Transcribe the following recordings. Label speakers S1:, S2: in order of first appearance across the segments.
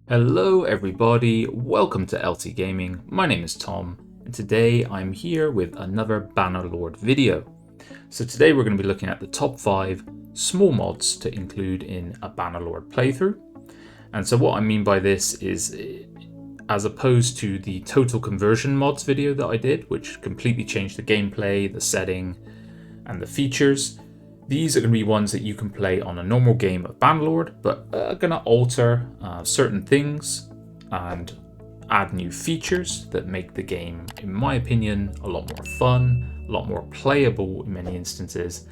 S1: Hello everybody, welcome to LT Gaming. My name is Tom, and today I'm here with another Bannerlord video. So today we're going to be looking at the top 5 small mods to include in a Bannerlord playthrough. And so what I mean by this is, as opposed to the total conversion mods video that I did, which completely changed the gameplay, the setting, and the features, these are going to be ones that you can play on a normal game of Bannerlord, but are going to alter certain things and add new features that make the game, in my opinion, a lot more fun, a lot more playable in many instances,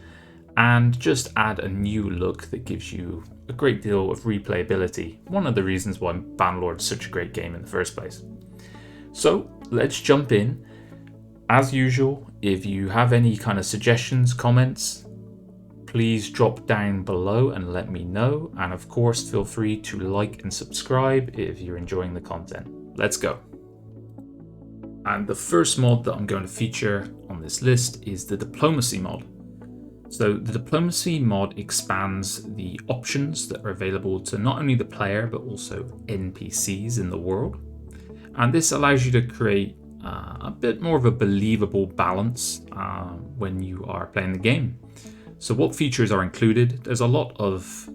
S1: and just add a new look that gives you a great deal of replayability. One of the reasons why Bannerlord is such a great game in the first place. So let's jump in. As usual, if you have any kind of suggestions, comments, please drop down below and let me know. And of course, feel free to like and subscribe if you're enjoying the content. Let's go. And the first mod that I'm going to feature on this list is the Diplomacy mod. So the Diplomacy mod expands the options that are available to not only the player, but also NPCs in the world. And this allows you to create a bit more of a believable balance when you are playing the game. So what features are included? There's a lot of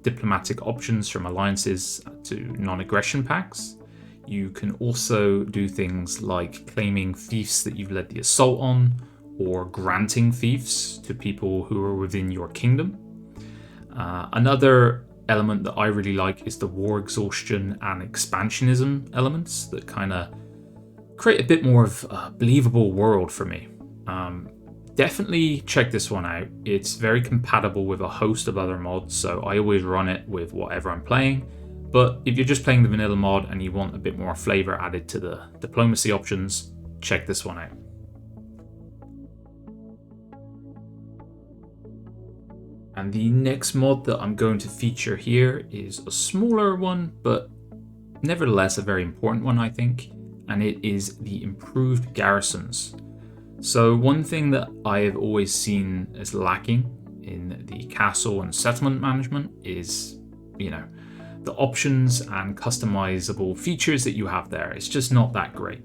S1: diplomatic options, from alliances to non-aggression pacts. You can also do things like claiming fiefs that you've led the assault on, or granting fiefs to people who are within your kingdom. Another element that I really like is the war exhaustion and expansionism elements that kind of create a bit more of a believable world for me. Definitely check this one out. It's very compatible with a host of other mods, so I always run it with whatever I'm playing. But if you're just playing the vanilla mod and you want a bit more flavor added to the diplomacy options, check this one out. And the next mod that I'm going to feature here is a smaller one, but nevertheless a very important one, I think, and it is the improved garrisons. So one thing that I have always seen as lacking in the castle and settlement management is, the options and customizable features that you have there. It's just not that great.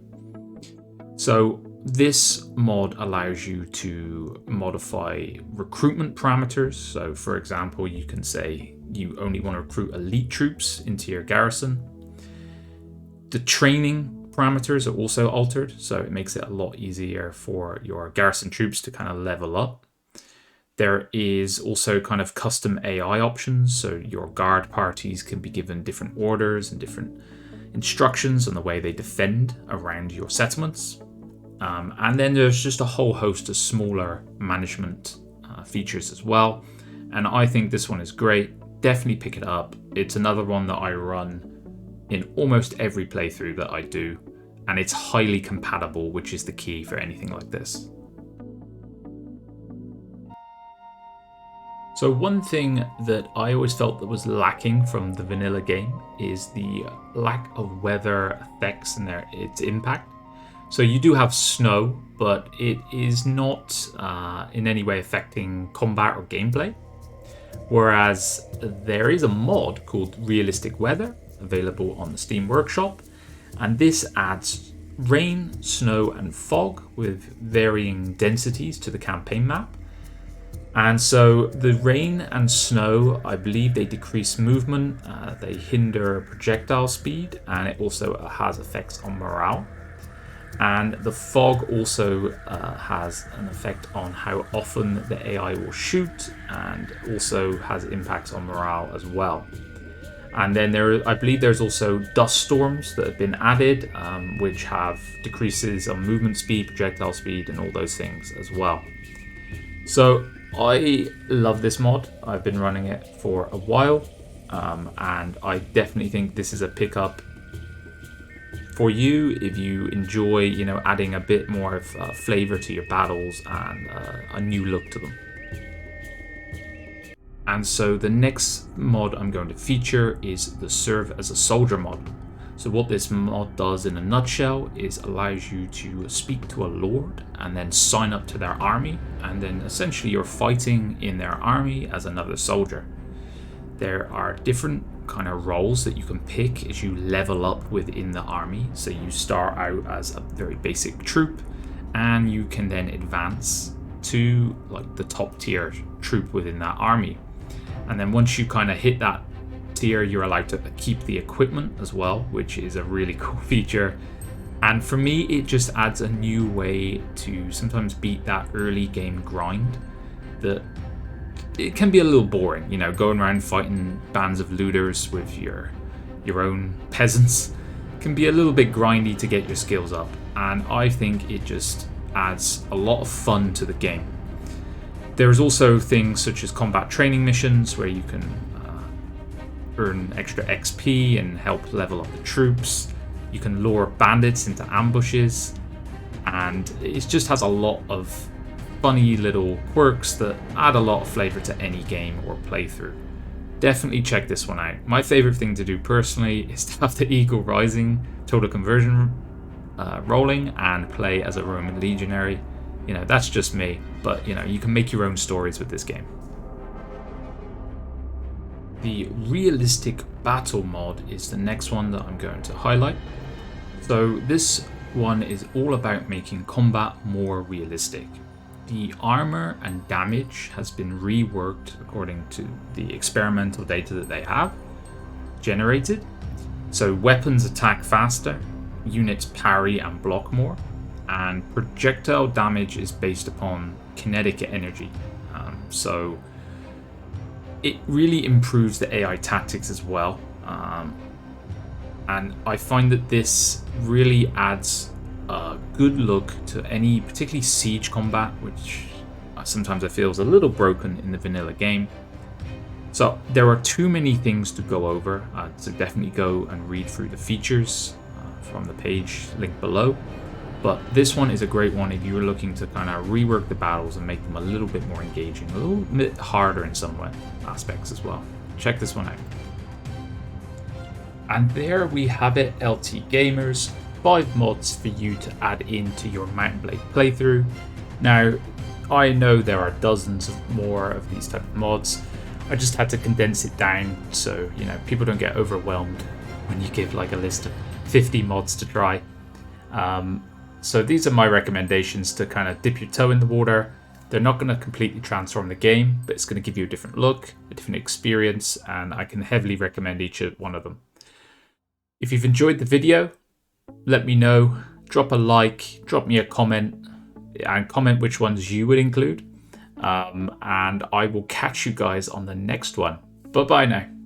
S1: So this mod allows you to modify recruitment parameters. So for example, you can say you only want to recruit elite troops into your garrison. The training parameters are also altered, so it makes it a lot easier for your garrison troops to kind of level up. There is also kind of custom AI options, so your guard parties can be given different orders and different instructions on the way they defend around your settlements. And then there's just a whole host of smaller management features as well. And I think this one is great. Definitely pick it up. It's another one that I run in almost every playthrough that I do, and it's highly compatible, which is the key for anything like this. So one thing that I always felt that was lacking from the vanilla game is the lack of weather effects and its impact. So you do have snow, but it is not in any way affecting combat or gameplay. Whereas there is a mod called Realistic Weather available on the Steam Workshop, and this adds rain, snow, and fog with varying densities to the campaign map. And so the rain and snow, I believe they decrease movement, they hinder projectile speed, and it also has effects on morale. And the fog also has an effect on how often the AI will shoot, and also has impacts on morale as well. And then I believe there's also dust storms that have been added, which have decreases on movement speed, projectile speed, and all those things as well. So I love this mod. I've been running it for a while, and I definitely think this is a pickup for you if you enjoy, adding a bit more of flavor to your battles and a new look to them. And so the next mod I'm going to feature is the Serve as a Soldier mod. So what this mod does in a nutshell is allows you to speak to a lord and then sign up to their army, and then essentially you're fighting in their army as another soldier. There are different kind of roles that you can pick as you level up within the army. So you start out as a very basic troop, and you can then advance to like the top tier troop within that army. And then once you kind of hit that tier, you're allowed to keep the equipment as well, which is a really cool feature. And for me, it just adds a new way to sometimes beat that early game grind that it can be a little boring, you know, going around fighting bands of looters with your own peasants can be a little bit grindy to get your skills up. And I think it just adds a lot of fun to the game. There's also things such as combat training missions where you can earn extra XP and help level up the troops. You can lure bandits into ambushes, and it just has a lot of funny little quirks that add a lot of flavor to any game or playthrough. Definitely check this one out. My favorite thing to do personally is to have the Eagle Rising total conversion rolling and play as a Roman legionary. You know, that's just me, but you know, you can make your own stories with this game. The realistic battle mod is the next one that I'm going to highlight. So this one is all about making combat more realistic. The armor and damage has been reworked according to the experimental data that they have generated. So weapons attack faster, units parry and block more, and projectile damage is based upon kinetic energy. So it really improves the AI tactics as well. And I find that this really adds a good look to any particularly siege combat, which sometimes I feel is a little broken in the vanilla game. So there are too many things to go over, so definitely go and read through the features from the page linked below. But this one is a great one if you're looking to kind of rework the battles and make them a little bit more engaging, a little bit harder in some aspects as well. Check this one out. And there we have it, LT Gamers. 5 mods for you to add into your Mount & Blade playthrough. Now, I know there are dozens more of these type of mods. I just had to condense it down so, you know, people don't get overwhelmed when you give like a list of 50 mods to try. So these are my recommendations to kind of dip your toe in the water. They're not going to completely transform the game, but it's going to give you a different look, a different experience, and I can heavily recommend each one of them. If you've enjoyed the video, let me know, drop a like, drop me a comment, and comment which ones you would include. And I will catch you guys on the next one. Bye-bye now.